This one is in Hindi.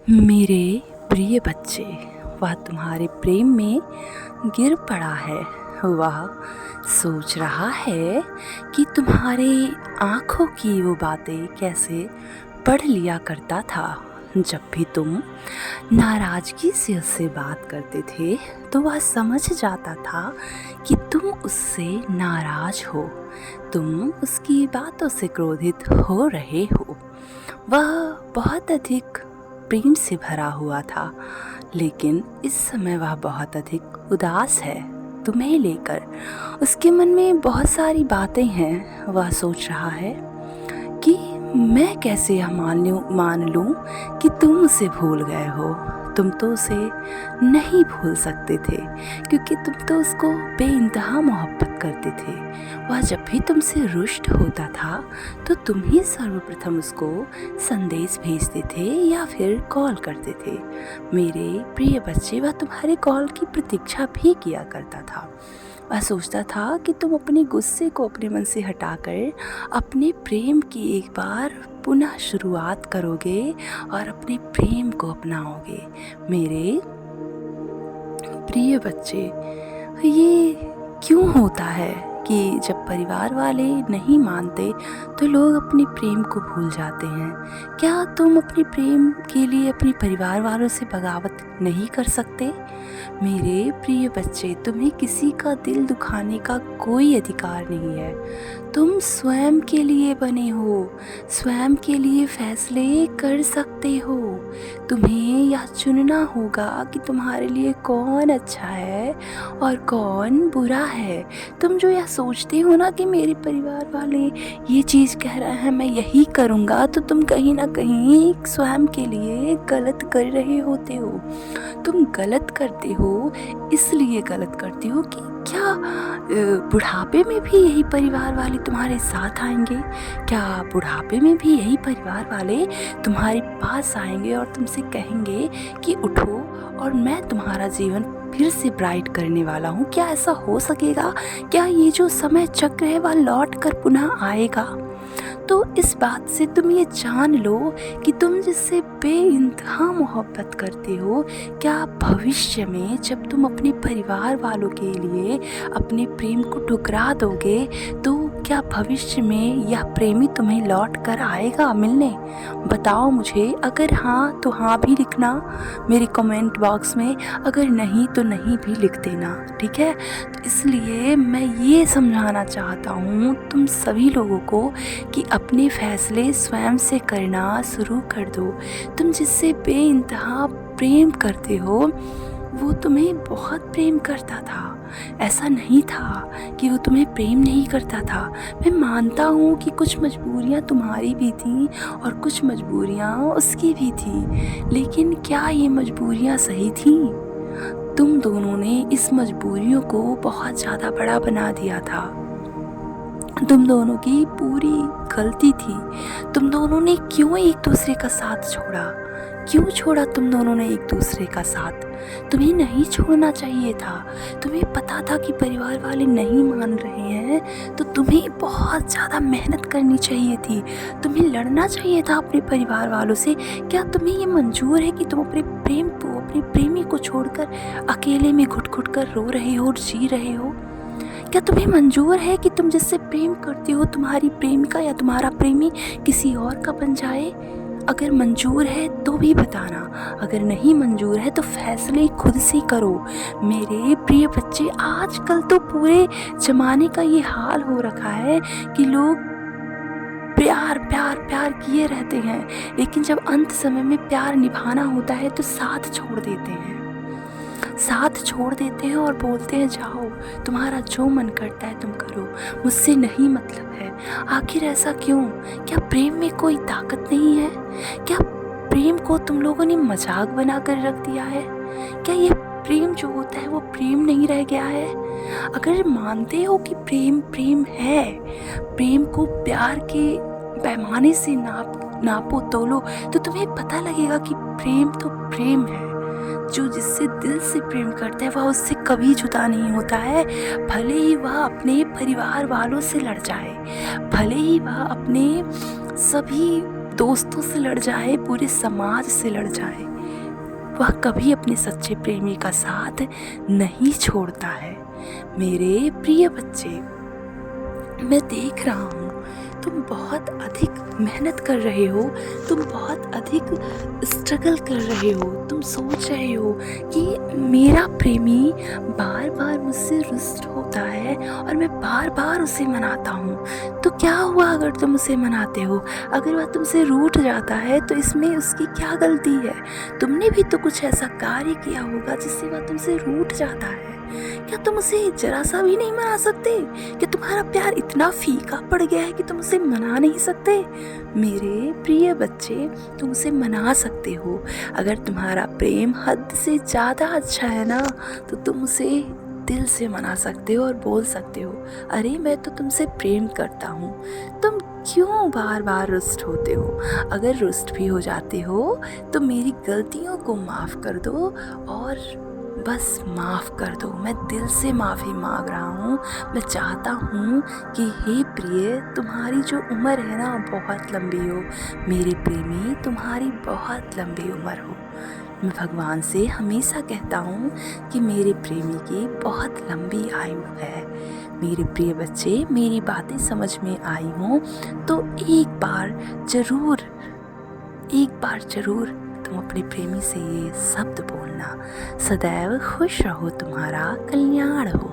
मेरे प्रिय बच्चे, वह तुम्हारे प्रेम में गिर पड़ा है। वह सोच रहा है कि तुम्हारे आँखों की वो बातें कैसे पढ़ लिया करता था। जब भी तुम नाराज़गी से उससे बात करते थे तो वह समझ जाता था कि तुम उससे नाराज़ हो, तुम उसकी बातों से क्रोधित हो रहे हो। वह बहुत अधिक प्रेम से भरा हुआ था, लेकिन इस समय वह बहुत अधिक उदास है तुम्हें लेकर। उसके मन में बहुत सारी बातें हैं। वह सोच रहा है कि मैं कैसे यह मान लूं कि तुम उसे भूल गए हो। तुम तो उसे नहीं भूल सकते थे, क्योंकि तुम तो उसको बेइंतहा मोहब्बत करते थे। वह जब भी तुमसे रुष्ट होता था तो तुम ही सर्वप्रथम उसको संदेश भेजते थे या फिर कॉल करते थे। मेरे प्रिय बच्चे, वह तुम्हारे कॉल की प्रतीक्षा भी किया करता था। वह सोचता था कि तुम अपने गुस्से को अपने मन से हटाकर अपने प्रेम की एक बार पुनः शुरुआत करोगे और अपने प्रेम को अपनाओगे। मेरे प्रिय बच्चे, ये क्यों होता है कि जब परिवार वाले नहीं मानते तो लोग अपने प्रेम को भूल जाते हैं? क्या तुम अपने प्रेम के लिए अपने परिवार वालों से बगावत नहीं कर सकते? मेरे प्रिय बच्चे, तुम्हें किसी का दिल दुखाने का कोई अधिकार नहीं है। तुम स्वयं के लिए बने हो, स्वयं के लिए फैसले कर सकते हो। तुम्हें यह चुनना होगा कि तुम्हारे लिए कौन अच्छा है और कौन बुरा है। तुम जो यह सोचते हो ना कि मेरे परिवार वाले ये चीज़ कह रहे हैं मैं यही करूँगा, तो तुम कहीं ना कहीं स्वयं के लिए गलत कर रहे होते हो। तुम गलत करते हो, इसलिए गलत करते हो कि क्या बुढ़ापे में भी यही परिवार वाले तुम्हारे साथ आएंगे? क्या बुढ़ापे में भी यही परिवार वाले तुम्हारे पास आएंगे और तुमसे कहेंगे कि उठो और मैं तुम्हारा जीवन फिर से ब्राइट करने वाला हूँ? क्या ऐसा हो सकेगा? क्या ये जो समय चक्र है वह लौट कर पुनः आएगा? तो इस बात से तुम ये जान लो कि तुम जिससे बेइंतहा मोहब्बत करते हो, क्या भविष्य में जब तुम अपने परिवार वालों के लिए अपने प्रेम को ठुकरा दोगे तो क्या भविष्य में यह प्रेमी तुम्हें लौट कर आएगा मिलने? बताओ मुझे। अगर हाँ तो हाँ भी लिखना मेरे कमेंट बॉक्स में, अगर नहीं तो नहीं भी लिख देना, ठीक है? तो इसलिए मैं ये समझाना चाहता हूँ तुम सभी लोगों को कि अपने फैसले स्वयं से करना शुरू कर दो। तुम जिससे बेइंतहा प्रेम करते हो वो तुम्हें बहुत प्रेम करता था। ऐसा नहीं था कि वो तुम्हें प्रेम नहीं करता था। मैं मानता हूँ कि कुछ मजबूरियाँ तुम्हारी भी थीं और कुछ मजबूरियाँ उसकी भी थी, लेकिन क्या ये मजबूरियाँ सही थीं? तुम दोनों ने इस मजबूरियों को बहुत ज़्यादा बड़ा बना दिया था। तुम दोनों की पूरी गलती थी। तुम दोनों ने क्यों एक दूसरे का साथ छोड़ा? क्यों छोड़ा तुम दोनों ने एक दूसरे का साथ? तुम्हें नहीं छोड़ना चाहिए था। तुम्हें पता था कि परिवार वाले नहीं मान रहे हैं, तो तुम्हें बहुत ज़्यादा मेहनत करनी चाहिए थी। तुम्हें लड़ना चाहिए था अपने परिवार वालों से। क्या तुम्हें ये मंजूर है कि तुम अपने प्रेम को, अपने प्रेमी को छोड़कर अकेले में घुट घुट कर रो रहे हो और जी रहे हो? क्या तुम्हें मंजूर है कि तुम जिससे प्रेम करते हो तुम्हारी प्रेमिका या तुम्हारा प्रेमी किसी और का बन जाए? अगर मंजूर है तो भी बताना, अगर नहीं मंजूर है तो फैसले खुद से करो। मेरे प्रिय बच्चे, आजकल तो पूरे ज़माने का ये हाल हो रखा है कि लोग प्यार प्यार प्यार किए रहते हैं, लेकिन जब अंत समय में प्यार निभाना होता है तो साथ छोड़ देते हैं। साथ छोड़ देते हैं और बोलते हैं जाओ, तुम्हारा जो मन करता है तुम करो, मुझसे नहीं मतलब है। आखिर ऐसा क्यों? क्या प्रेम में कोई ताकत नहीं है? क्या प्रेम को तुम लोगों ने मजाक बनाकर रख दिया है? क्या ये प्रेम जो होता है वो प्रेम नहीं रह गया है? अगर मानते हो कि प्रेम प्रेम है, प्रेम को प्यार के पैमाने से नापो तोलो, तो तुम्हें पता लगेगा कि प्रेम तो प्रेम है। जो जिससे दिल से प्रेम करता है वह उससे कभी जुदा नहीं होता है। भले ही वह अपने परिवार वालों से लड़ जाए, भले ही वह अपने सभी दोस्तों से लड़ जाए, पूरे समाज से लड़ जाए, वह कभी अपने सच्चे प्रेमी का साथ नहीं छोड़ता है। मेरे प्रिय बच्चे, मैं देख रहा हूँ तुम बहुत अधिक मेहनत कर रहे हो, तुम बहुत अधिक स्ट्रगल कर रहे हो। तुम सोच रहे हो कि मेरा प्रेमी बार बार मुझसे रुष्ट होता है और मैं बार बार उसे मनाता हूँ। तो क्या हुआ अगर तुम उसे मनाते हो? अगर वह तुमसे रूठ जाता है तो इसमें उसकी क्या गलती है? तुमने भी तो कुछ ऐसा कार्य किया होगा जिससे वह तुमसे रूठ जाता है। क्या तुम उसे जरा सा भी नहीं मना सकते? क्या तुम्हारा प्यार इतना फीका पड़ गया है कि तुम उसे मना नहीं सकते? मेरे प्रिय बच्चे, तुम उसे मना सकते हो। अगर तुम्हारा प्रेम हद से ज़्यादा अच्छा है ना, तो तुम उसे दिल से मना सकते हो और बोल सकते हो, अरे मैं तो तुमसे प्रेम करता हूँ, तुम क्यों बार बार रुष्ट होते हो? अगर रुष्ट भी हो जाते हो तो मेरी गलतियों को माफ़ कर दो और बस माफ़ कर दो। मैं दिल से माफ़ी मांग रहा हूँ। मैं चाहता हूँ कि हे प्रिय, तुम्हारी जो उम्र है ना बहुत लंबी हो। मेरे प्रेमी, तुम्हारी बहुत लंबी उम्र हो। मैं भगवान से हमेशा कहता हूँ कि मेरे प्रेमी की बहुत लंबी आयु है। मेरे प्रिय बच्चे, मेरी बातें समझ में आई हों तो एक बार ज़रूर तुम अपने प्रेमी से ये शब्द बोलना, सदैव खुश रहो, तुम्हारा कल्याण हो।